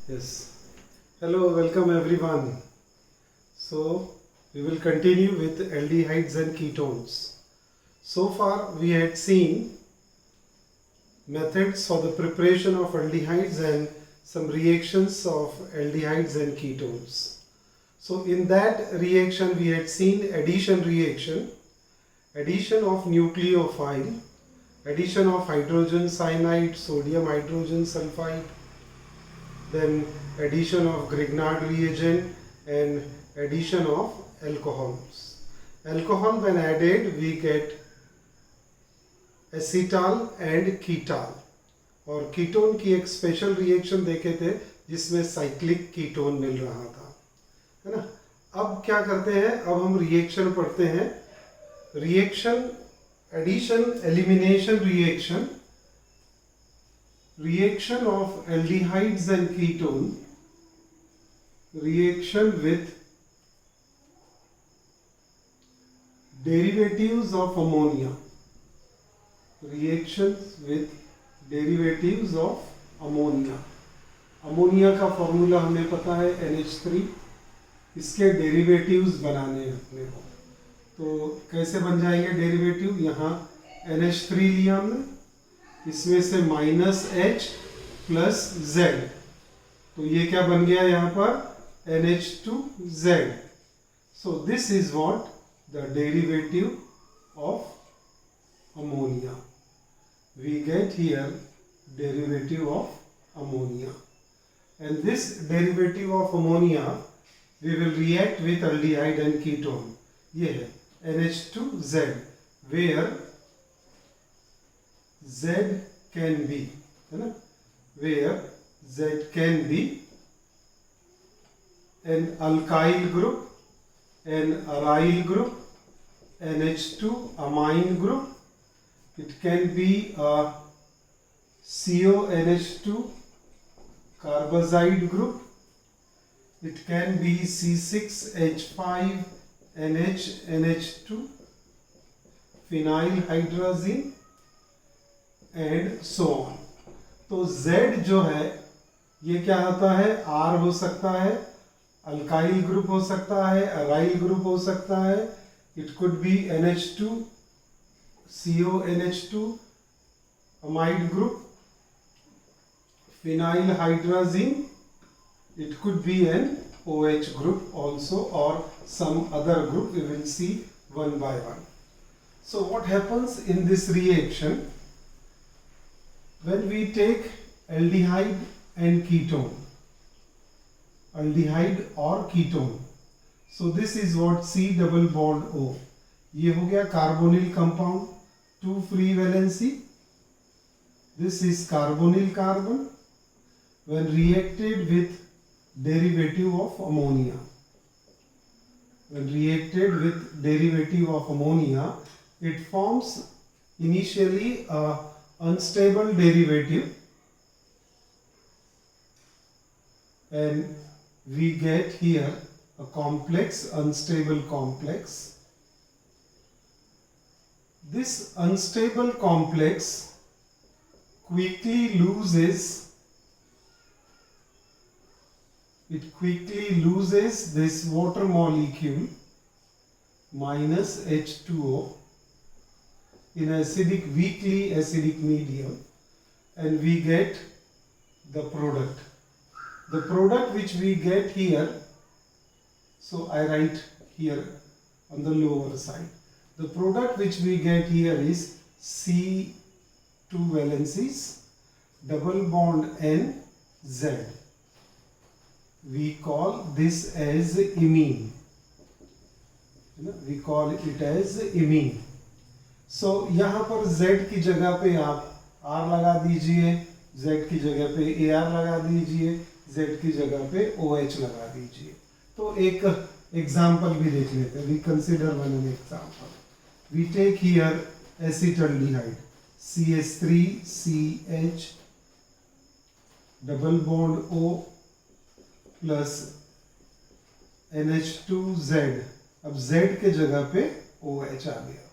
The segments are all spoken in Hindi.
Yes. Hello, welcome everyone. So, we will continue with aldehydes and ketones. So far, we had seen methods for the preparation of aldehydes and some reactions of aldehydes and ketones. So, in that reaction, we had seen addition reaction, addition of nucleophile, addition of hydrogen cyanide, sodium hydrogen sulfide, then addition of Grignard reagent and addition of alcohols. Alcohol when added we get acetal and ketal. और कीटोन की एक स्पेशल रिएक्शन देखे थे जिसमें साइक्लिक कीटोन मिल रहा था, है ना। अब क्या करते हैं, अब हम रिएक्शन पढ़ते हैं। Reaction addition elimination reaction, reaction of aldehydes and ketone, reaction with derivatives of ammonia, reactions with derivatives of ammonia. Ammonia का फॉर्मूला हमें पता है NH3, इसके डेरिवेटिव्स बनाने हैं अपने को। तो कैसे बन जाएंगे डेरिवेटिव, यहाँ NH3 लिया हमने, इसमें से -H प्लस Z, तो ये क्या बन गया यहाँ पर NH2Z. So this is what the derivative of ammonia. We get here derivative of ammonia, and this derivative of ammonia we will react with aldehyde and ketone. ये है NH2Z, where Z can be, है ना, where Z can be an alkyl group, an aryl group, NH2 amine group. It can be a CONH2 carbazide group. It can be C6H5 NH2 phenylhydrazine and so on. तो Z जो है ये क्या होता है, R हो सकता है, अल्काइल ग्रुप हो सकता है, अराइल ग्रुप हो सकता है, it could be NH2 CONH2 amide group, phenyl hydrazine, it could be an OH group also or some other group. We will see one by one. So what happens in this reaction? When we take aldehyde and ketone, aldehyde or ketone, so this is what C double bond O. ये हो गया carbonyl compound, 2 free valency. This is carbonyl carbon when reacted with derivative of ammonia. When reacted with derivative of ammonia, it forms initially a unstable derivative, and we get here a complex, unstable complex. This unstable complex quickly loses this water molecule minus H2O in acidic, weakly acidic medium, and we get the product. The product which we get here, so I write here on the lower side. The product which we get here is C2 valencies, double bond N, Z. We call this as imine. We call it as imine. सो यहाँ पर Z की जगह पे आप R लगा दीजिए, Z की जगह पे AR लगा दीजिए, Z की जगह पे OH लगा दीजिए. तो एक एग्जाम्पल भी देख लेते हैं. We consider one an example. We take here acetaldehyde, CH3CH double bond O plus NH2Z. अब Z के जगह पे OH आ गया,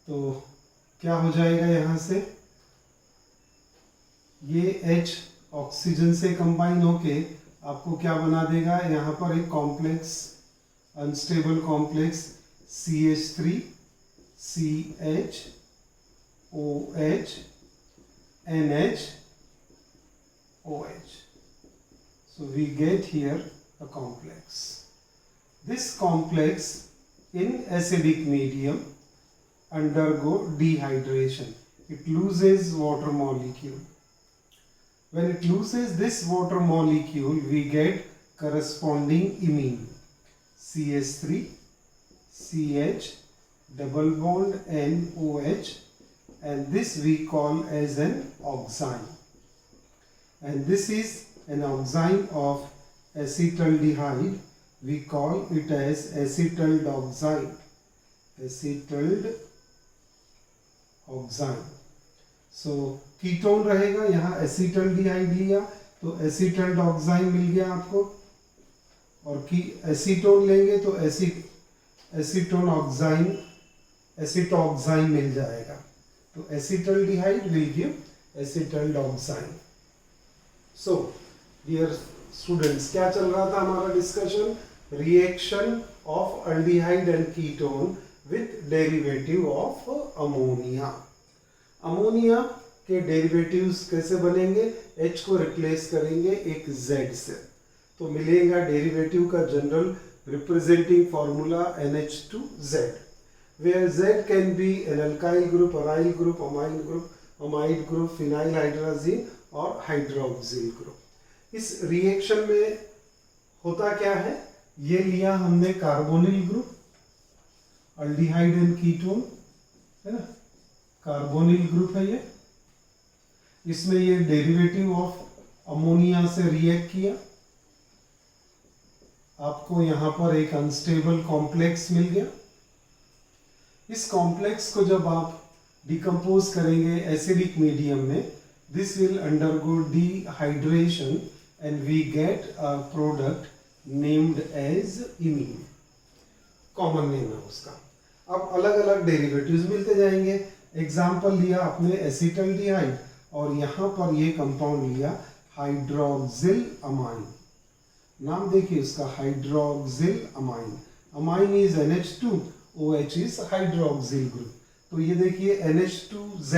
तो क्या हो जाएगा यहाँ से, ये H ऑक्सीजन से कंबाइन होके आपको क्या बना देगा, यहाँ पर एक complex, unstable complex CH3 CH OH NH OH. So we get here a complex. This complex in acidic medium undergo dehydration. It loses water molecule. When it loses this water molecule, we get corresponding imine. CH3 CH double bond NOH, and this we call as an oxime. And this is an oxime of acetaldehyde. We call it as acetald oxide. Acetald oxime. So ketone रहेगा, यहाँ एसिटल्डिहाइड लिया तो एसिटल्ड ऑक्साइड मिल गया आपको, और की एसीटोन लेंगे तो एसीटोन ऑक्साइड एसिटोक्साइड मिल जाएगा. तो acetaldehyde will give acetaldoxime. So dear students, क्या चल रहा था हमारा discussion? Reaction of aldehyde and ketone with derivative of ammonia. Ammonia के डेरिवेटिव्स कैसे बनेंगे? H को रिप्लेस करेंगे एक Z से, तो मिलेगा डेरिवेटिव का general representing formula NH2Z, where Z can be an alkyl group, aryl group, amide group, phenyl hydrazine और हाइड्रोक्सिल ग्रुप. इस रिएक्शन में होता क्या है? ये लिया हमने carbonyl group, aldehyde and ketone है ना, कार्बोनिल ग्रुप है ये. इसमें ये डेरिवेटिव ऑफ अमोनिया से रिएक्ट किया, आपको यहां पर एक अनस्टेबल कॉम्प्लेक्स मिल गया. इस कॉम्प्लेक्स को जब आप डिकम्पोज करेंगे एसिडिक मीडियम में, this will undergo dehydration and we get a product named as imine. Common name है उसका. अब अलग अलग डेरिवेटिव्स मिलते जाएंगे. एग्जाम्पल लिया आपने एसिटल्डिहाइड, और यहाँ पर ये कंपाउंड लिया हाइड्रोक्सिल अमाइन. नाम देखिए उसका, hydroxyl amine. Amine is NH2, OH is hydroxyl group. तो ये देखिए NH2Z,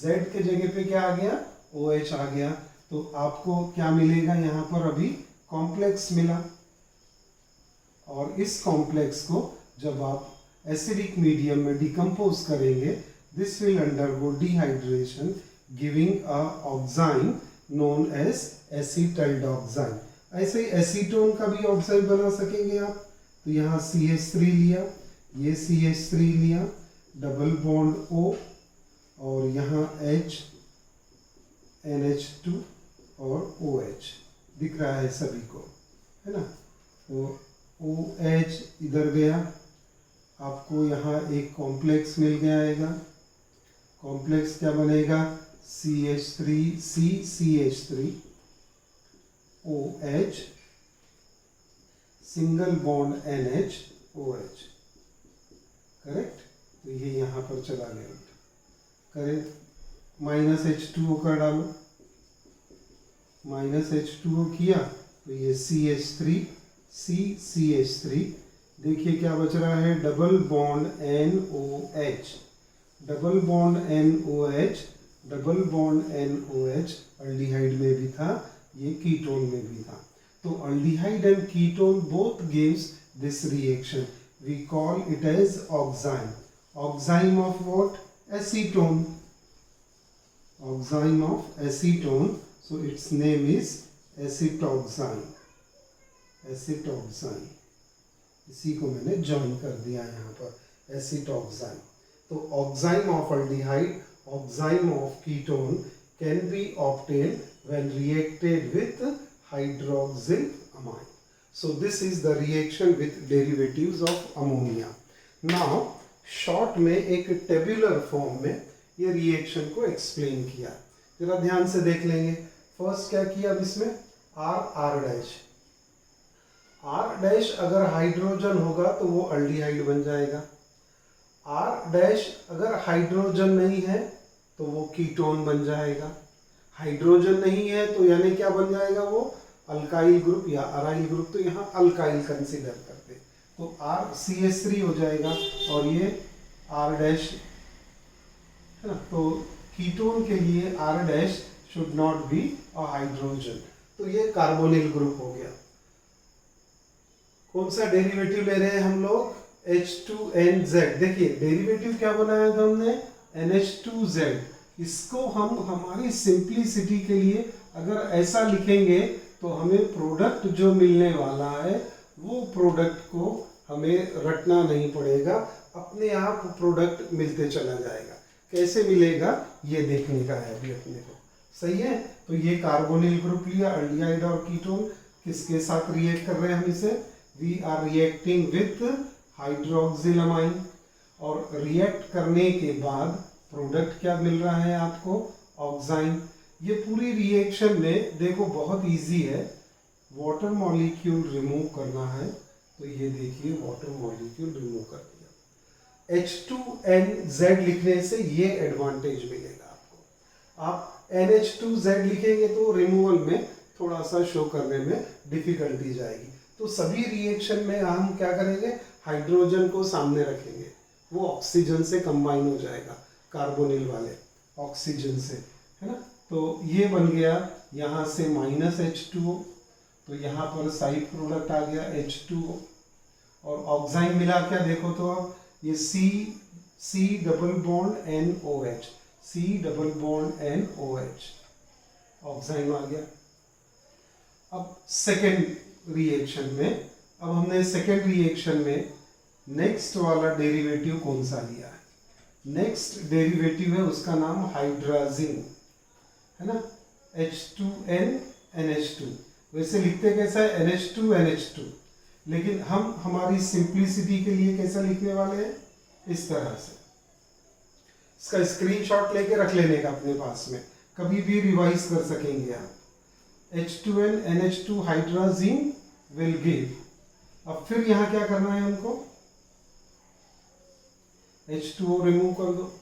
Z के जगह पे क्या आ गया? OH आ गया. तो आपको क्या मिलेगा यहाँ पर? अभी कॉम्प्लेक्स मिला, और इस कॉम्प्लेक्स को जब आप एसिडिक मीडियम में डिकम्पोज करेंगे, this will undergo dehydration giving a oxime known as acetaldoxime. ऐसे ही एसीटोन का भी ऑक्साइड बना सकेंगे आप. तो यहाँ CH3 लिया, ये CH3 लिया, डबल बॉन्ड O, और यहाँ H NH2 और OH दिख रहा है सभी को, है ना. तो OH इधर गया, आपको यहाँ एक कॉम्प्लेक्स मिल गया. कॉम्प्लेक्स क्या बनेगा? CH3C CH3 OH single bond NH OH. Correct. तो ये यहाँ पर चला गया. करें, -H2O का डालो, -H2O किया तो ये CH3C CH3. देखिए क्या बच रहा है? Double bond NOH, double bond NOH, double bond NOH aldehyde में भी था, ये कीटोन में भी था. तो aldehyde and ketone both gives this reaction. We call it as oxime. Oxime of what? Acetone. Oxime of acetone. So its name is acetoxime. Acetoxime, इसी को मैंने जॉइन कर दिया यहाँ पर, एसिटोक्साइम. तो oxime of aldehyde, oxime of ketone can be obtained when reacted with hydroxyl amine. So this is the reaction with derivatives of ammonia. Now short में एक टेबुलर फॉर्म में ये रिएक्शन को एक्सप्लेन किया. जरा ध्यान से देख लेंगे. फर्स्ट क्या किया अब इसमें? R dash. R डैश अगर हाइड्रोजन होगा तो वो अल्डिहाइड बन जाएगा. R डैश अगर हाइड्रोजन नहीं है तो वो कीटोन बन जाएगा. हाइड्रोजन नहीं है तो यानी क्या बन जाएगा वो, अल्काइल ग्रुप या अराइल ग्रुप, तो यहाँ अल्काइल कंसीडर करते, तो RCH3 हो जाएगा और ये R डैश है ना। तो कीटोन के लिए R dash should not be a hydrogen, तो ये कार्बोनिल ग्रुप हो गया। कौन सा डेरिवेटिव ले रहे हैं हम लोग, H2NZ। देखिए डेरिवेटिव क्या बनाया था हमने, NH2Z। इसको हम हमारी सिंप्लिसिटी के लिए अगर ऐसा लिखेंगे तो हमें प्रोडक्ट जो मिलने वाला है वो प्रोडक्ट को हमें रटना नहीं पड़ेगा, अपने आप प्रोडक्ट मिलते चला जाएगा। कैसे मिलेगा ये देखने का है अभी अपने को, सही है। तो ये कार्बोनिल ग्रुप लिया, अल्डिहाइड और कीटोन, किसके साथ रिएक्ट कर रहे हैं हम इसे, वी आर रिएक्टिंग विथ हाइड्रोक्सिलामाइन, और रिएक्ट करने के बाद प्रोडक्ट क्या मिल रहा है आपको, ऑक्साइन। ये पूरी रिएक्शन में देखो बहुत इजी है, वाटर मॉलिक्यूल रिमूव करना है, तो ये देखिए वाटर मॉलिक्यूल रिमूव कर दिया। H2NZ लिखने से ये एडवांटेज मिलेगा आपको। आप NH2Z लिखेंगे तो रिमूवल में थोड़ा सा शो करने में डिफिकल्टी जाएगी। तो सभी रिएक्शन में हम क्या करेंगे, हाइड्रोजन को सामने रखेंगे, वो ऑक्सीजन से कंबाइन हो जाएगा, कार्बोनिल वाले ऑक्सीजन से, है ना। तो ये बन गया यहाँ से -H2O, तो यहाँ पर साइड प्रोडक्ट आ गया H2O, और ऑक्साइन मिला क्या देखो तो आप, ये C double bond NOH, C double bond NOH, ऑक्साइन आ गया। अब सेकेंड रिएक्शन में, अब हमने सेकेंड रिएक्शन में नेक्स्ट वाला डेरिवेटिव कौन सा लिया है, नेक्स्ट डेरिवेटिव है उसका नाम हाइड्राजीन, है ना, H2NNH2। वैसे लिखते कैसा है, NH2NH2, लेकिन हम हमारी सिंप्लिसिटी के लिए कैसा लिखने वाले हैं, इस तरह से। इसका स्क्रीनशॉट लेके रख लेने का अपने पास में, कभी भी रिवाइज कर सकेंगे आप। H2NNH2 हाइड्राजीन विल गिव, अब फिर यहाँ क्या करना है हमको, H2O रिमूव कर दो,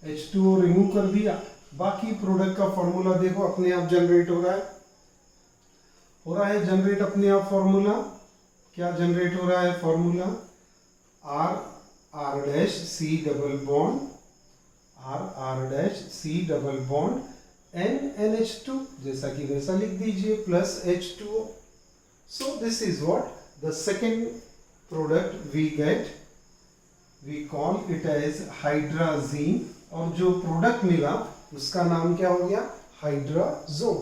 H2O रिमूव कर दिया, बाकी प्रोडक्ट का फॉर्मूला देखो अपने आप जनरेट हो रहा है जनरेट अपने आप फॉर्मूला, क्या जनरेट हो रहा है formula, R dash C double bond, R dash C double bond NNH2, जैसा कि वैसा लिख दीजिए, plus H2O। So this is what the second product we get, we call it as hydrazine, और जो प्रोडक्ट मिला उसका नाम क्या हो गया, हाइड्राजोन।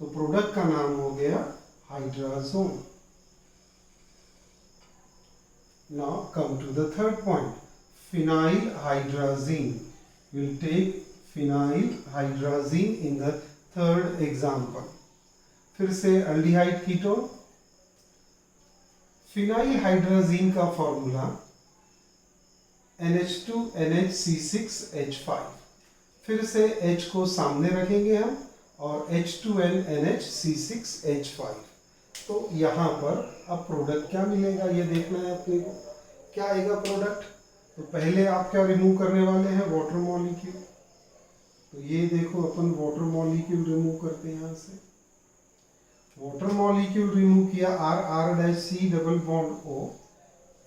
तो प्रोडक्ट का नाम हो गया hydrazone. Now come to the third point, phenyl hydrazine. Will take phenyl hydrazine in the third example. फिर से अल्डिहाइड कीटोन, फिनाइल हाइड्राजीन का फॉर्मूला NH2NHC6H5, फिर से H को सामने रखेंगे हम और H2NNHC6H5। तो यहाँ पर अब प्रोडक्ट क्या मिलेगा ये देखना है अपने को, क्या आएगा प्रोडक्ट। तो पहले आप क्या रिमूव करने वाले हैं, वाटर मॉलिक्यूल। तो ये देखो अपन वाटर मॉलिक्यूल रिमूव करते हैं, यहाँ से वाटर मॉलिक्यूल रिमूव किया, R dash C double bond O,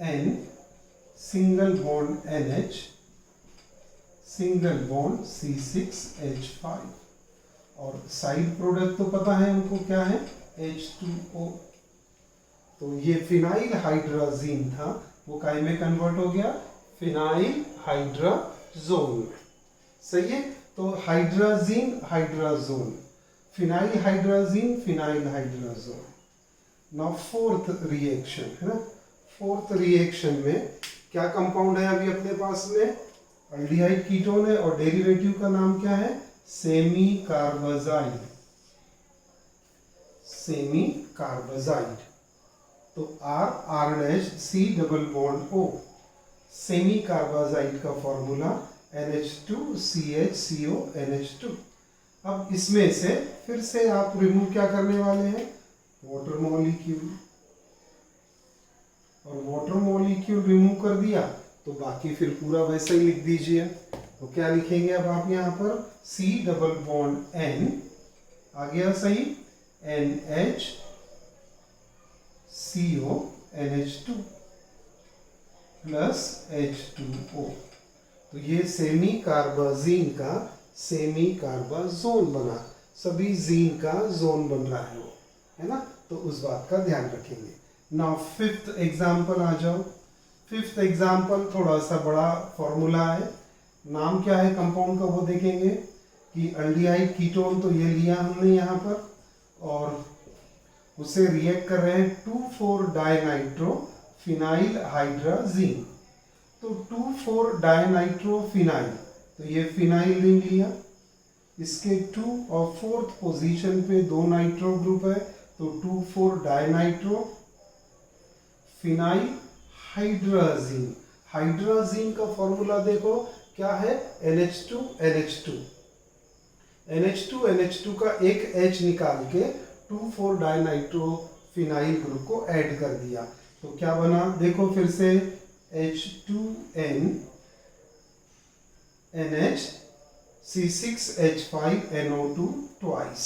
N single bond NH, single bond C6H5, और साइड प्रोडक्ट तो पता है हमको क्या है, H2O। तो ये फिनाइल हाइड्राजीन था, वो काय में कन्वर्ट हो गया, फिनाइल हाइड्राजोन। सही है। तो hydrazine hydrazone, phenyl hydrazine phenyl hydrazone. Now fourth reaction है ना, फोर्थ रिएक्शन में क्या कंपाउंड है अभी अपने पास में, अल्डिहाइड कीटोन है और डेरिवेटिव का नाम क्या है, सेमी कार्बाजाइड, सेमी कार्बाजाइड। तो R dash C double bond O, semi carbazide का फॉर्मूला NH2CHCO NH2। अब इसमें से फिर से आप रिमूव क्या करने वाले हैं, वाटर मॉलिक्यूल, और वाटर मॉलिक्यूल रिमूव कर दिया तो बाकी फिर पूरा वैसे ही लिख दीजिए, तो क्या लिखेंगे अब आप यहाँ पर C डबल बॉन्ड N आ गया सही, NH CO NH2 plus H2O। तो ये सेमी कार्बाजीन का सेमी कार्बाजोन बना, सभी जीन का जोन बन रहा है वो, है ना। तो उस बात का ध्यान रखेंगे। नाउ फिफ्थ एग्जाम्पल आ जाओ। फिफ्थ एग्जाम्पल थोड़ा सा बड़ा फॉर्मूला है। नाम क्या है कंपाउंड का वो देखेंगे कि अल्डिहाइड कीटोन तो ये लिया हमने यहाँ पर, और उसे रिएक्ट कर रहे हैं 2,4-डाइनाइट्रो फिनाइल हाइड्राजीन। तो 2,4-डाइनाइट्रोफिनाइल, तो ये फिनाइल रिंग लिया, इसके 2 और 4th पोजीशन पे 2 नाइट्रो ग्रुप है, तो 2,4-डाइनाइट्रो फिनाइल हाइड्राजीन। हाइड्राजीन का फॉर्मूला देखो क्या है, NH2 NH2। NH2 NH2 का एक H निकाल के 2,4-डाइनाइट्रो फिनाइल ग्रुप को ऐड कर दिया, तो क्या बना देखो फिर से, H2N NH C6H5NO2 ट्वाइस।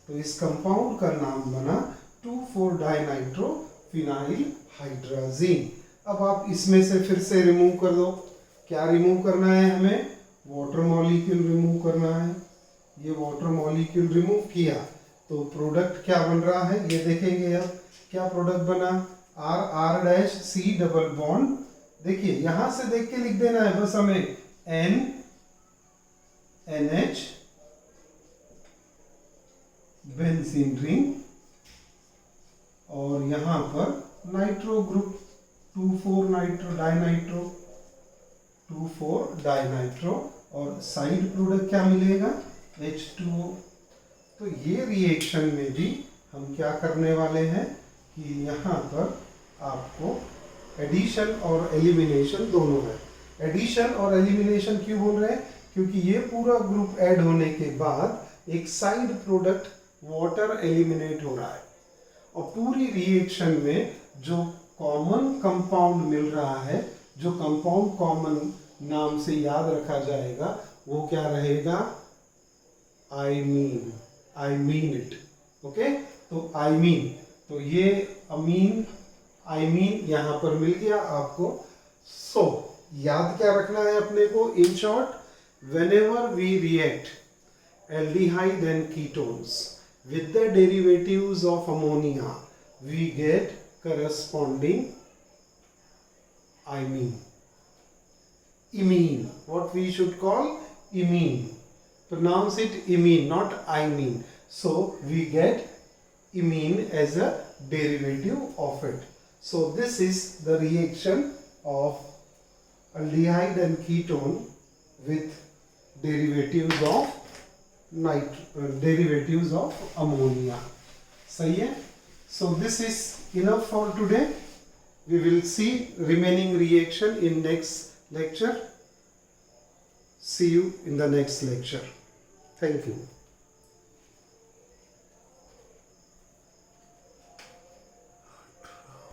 तो इस कंपाउंड का नाम बना 2,4-डाइनाइट्रो फिनाइल हाइड्राजीन। अब आप इसमें से फिर से रिमूव कर दो। क्या रिमूव करना है हमें, वाटर मॉलिक्यूल रिमूव करना है। ये वाटर मॉलिक्यूल रिमूव किया तो प्रोडक्ट क्या बन रहा है ये देखेंगे। अब क्या प्रोडक्ट बना, R C डबल बॉन्ड, देखिए यहां से देख के लिख देना है बस हमें, NH बेंजीन रिंग, और यहां पर नाइट्रो ग्रुप 2,4-डाइनाइट्रो 2,4-डाइनाइट्रो, और साइड प्रोडक्ट क्या मिलेगा, H2O। तो ये रिएक्शन में भी हम क्या करने वाले हैं कि यहाँ पर आपको एडिशन और एलिमिनेशन दोनों है। एडिशन और एलिमिनेशन क्यों बोल रहे हैं, क्योंकि ये पूरा ग्रुप ऐड होने के बाद एक साइड प्रोडक्ट वाटर एलिमिनेट हो रहा है, और पूरी रिएक्शन में जो कॉमन कंपाउंड मिल रहा है, जो कंपाउंड कॉमन नाम से याद रखा जाएगा वो क्या रहेगा, आई मीन इट। ओके, तो आई मीन, तो ये अमीन आईमीन यहां पर मिल गया आपको। सो याद क्या रखना है अपने को, in short, whenever we react aldehyde and ketones with the derivatives of ammonia, we get corresponding imine. Imine, what we should call imine. Pronounce it imine, not imine. So we get imine as a derivative of it. So this is the reaction of aldehyde and ketone with derivatives of ammonia. सही है? So this is enough for today. We will see remaining reaction in next lecture. See you in the next lecture. Thank you.